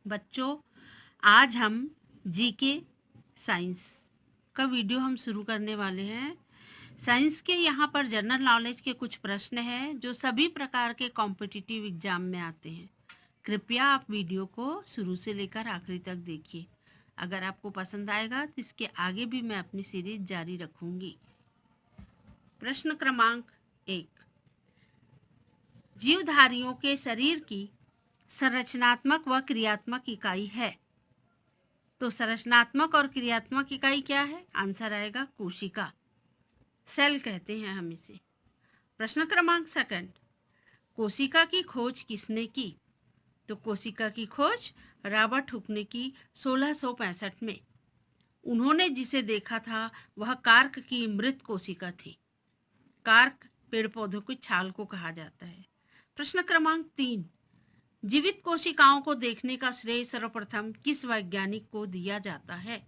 बच्चों, आज हम जीके साइंस का वीडियो हम शुरू करने वाले हैं। साइंस के यहाँ पर जनरल नॉलेज के कुछ प्रश्न हैं जो सभी प्रकार के कॉम्पिटिटिव एग्जाम में आते हैं। कृपया आप वीडियो को शुरू से लेकर आखिरी तक देखिए। अगर आपको पसंद आएगा तो इसके आगे भी मैं अपनी सीरीज जारी रखूंगी। प्रश्न क्रमांक 1, जीवधारियों के शरीर की संरचनात्मक व क्रियात्मक इकाई है। तो संरचनात्मक और क्रियात्मक इकाई क्या है? आंसर आएगा कोशिका, सेल कहते हैं हम इसे। प्रश्न क्रमांक 2, कोशिका की खोज किसने की? तो कोशिका की खोज रॉबर्ट हुक ने की 1665 में। उन्होंने जिसे देखा था वह कार्क की मृत कोशिका थी। कार्क पेड़ पौधों की छाल को कहा जाता है। प्रश्न क्रमांक 3, जीवित कोशिकाओं को देखने का श्रेय सर्वप्रथम किस वैज्ञानिक को दिया जाता है?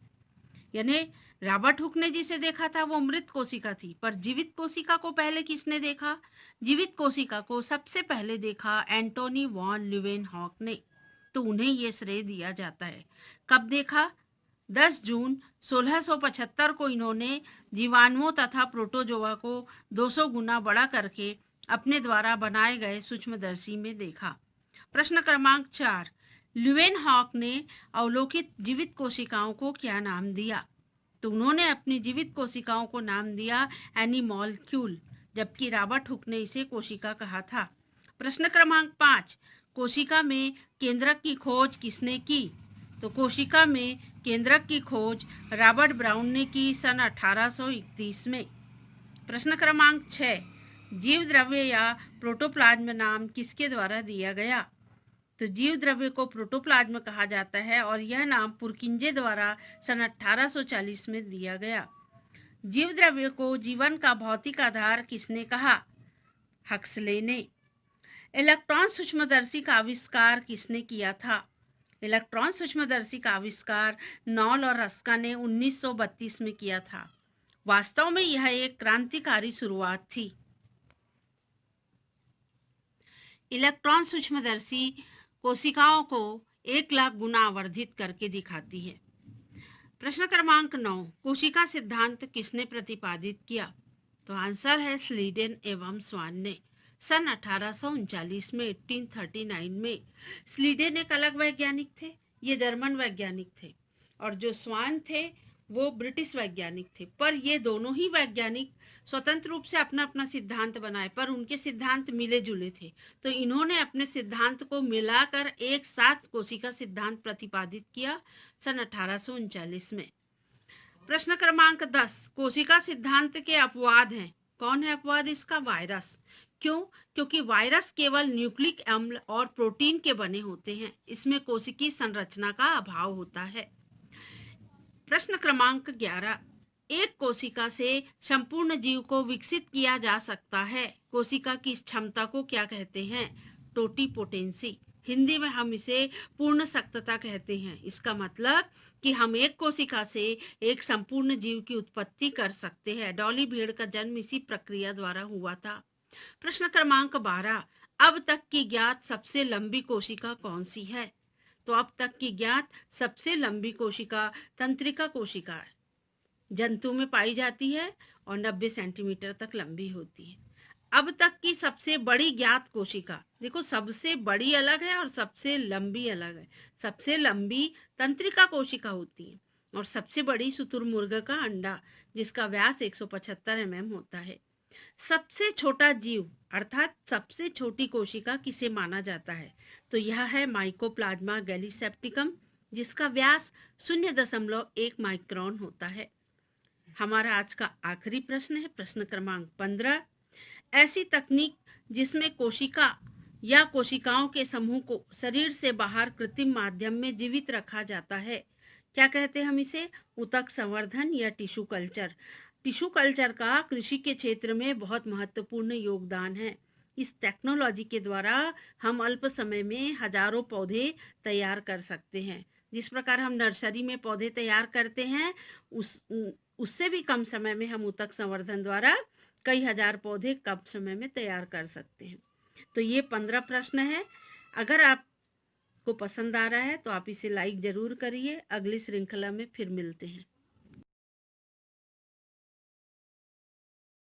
यानी रॉबर्ट हुक ने जिसे देखा था वो मृत कोशिका थी, पर जीवित कोशिका को पहले किसने देखा? जीवित कोशिका को सबसे पहले देखा एंटोनी वॉन ल्यूवेनहॉक ने। तो उन्हें ये श्रेय दिया जाता है। कब देखा? 10 जून 1675 को इन्होंने जीवाणुओं तथा प्रोटोजोआ को 200 गुना बड़ा करके अपने द्वारा बनाए गए सूक्ष्मदर्शी में देखा। प्रश्न क्रमांक 4, ल्यूवेनहॉक ने अवलोकित जीवित कोशिकाओं को क्या नाम दिया? तो उन्होंने अपनी जीवित कोशिकाओं को नाम दिया एनिमॉलिक्यूल, जबकि रॉबर्ट हुक ने इसे कोशिका कहा था। प्रश्न क्रमांक 5, कोशिका में केंद्रक की खोज किसने की? तो कोशिका में केंद्रक की खोज रॉबर्ट ब्राउन ने की सन 1831 में। प्रश्न क्रमांक 6, जीव द्रव्य या प्रोटोप्लाज्म नाम किसके द्वारा दिया गया? तो जीव द्रव्य को प्रोटोप्लाज्म कहा जाता है और यह नाम पुरकिंजे द्वारा सन 1840 में दिया गया। जीव द्रव्य को जीवन का भौतिक आधार किसने कहा? हक्सले ने। इलेक्ट्रॉन सूक्ष्मदर्शी का आविष्कार किसने किया था? इलेक्ट्रॉन सूक्ष्मदर्शी का आविष्कार नॉल और रस्का ने 1932 में किया था। वास्तव में यह एक क्रांतिकारी शुरुआत थी। इलेक्ट्रॉन सूक्ष्मदर्शी कोशिकाओं को 1 लाख गुना आवर्धित करके दिखाती है। प्रश्न क्रमांक 9, कोशिका सिद्धांत किसने प्रतिपादित किया? तो आंसर है स्लीडेन एवं स्वान ने सन 1839 में 1839 में। स्लीडेन एक अलग वैज्ञानिक थे, ये जर्मन वैज्ञानिक थे, और जो स्वान थे वो ब्रिटिश वैज्ञानिक थे। पर ये दोनों ही वैज्ञानिक स्वतंत्र रूप से अपना अपना सिद्धांत बनाए, पर उनके सिद्धांत मिले जुले थे। तो इन्होंने अपने सिद्धांत को मिलाकर एक साथ कोशिका सिद्धांत प्रतिपादित किया सन 1839 में। प्रश्न क्रमांक 10, कोशिका सिद्धांत के अपवाद हैं। कौन है अपवाद इसका? वायरस। क्यों? क्योंकि वायरस केवल न्यूक्लिक अम्ल और प्रोटीन के बने होते हैं, इसमें कोशिकीय संरचना का अभाव होता है। प्रश्न क्रमांक 11, एक कोशिका से संपूर्ण जीव को विकसित किया जा सकता है। कोशिका की इस क्षमता को क्या कहते हैं? टोटिपोटेंसी। हिंदी में हम इसे पूर्ण सख्तता कहते हैं। इसका मतलब कि हम एक कोशिका से एक संपूर्ण जीव की उत्पत्ति कर सकते हैं। डॉली भेड़ का जन्म इसी प्रक्रिया द्वारा हुआ था। प्रश्न क्रमांक 12, अब तक की ज्ञात सबसे लंबी कोशिका कौन सी है? तो अब तक की ज्ञात सबसे लंबी कोशिका तंत्रिका कोशिका है, जंतु में पाई जाती है और 90 सेंटीमीटर तक लंबी होती है। अब तक की सबसे बड़ी ज्ञात कोशिका, देखो सबसे बड़ी अलग है और सबसे लंबी अलग है। सबसे लंबी तंत्रिका कोशिका होती है और सबसे बड़ी शुतुरमुर्ग का अंडा, जिसका व्यास 175 mm होता है। सबसे छोटा जीव अर्थात सबसे छोटी कोशिका किसे माना जाता है? तो यह है माइकोप्लाज्मा गैलीसेप्टिकम, जिसका व्यास 0.1 माइक्रोन होता है। हमारा आज का आखिरी प्रश्न है प्रश्न क्रमांक 15, ऐसी तकनीक जिसमें कोशिका या कोशिकाओं के समूह को शरीर से बाहर कृत्रिम माध्यम में जीवित रखा जाता है, क्या कहते हैं हम इसे? ऊतक संवर्धन या टिश्यू कल्चर। टिश्यू कल्चर का कृषि के क्षेत्र में बहुत महत्वपूर्ण योगदान है। इस टेक्नोलॉजी के द्वारा हम अल्प समय में हजारों पौधे तैयार कर सकते हैं। जिस प्रकार हम नर्सरी में पौधे तैयार करते हैं, उससे भी कम समय में हम ऊतक संवर्धन द्वारा कई हजार पौधे कम समय में तैयार कर सकते हैं। तो ये 15 प्रश्न है। अगर आप आपको पसंद आ रहा है तो आप इसे लाइक ज़रूर करिए। अगली श्रृंखला में फिर मिलते हैं।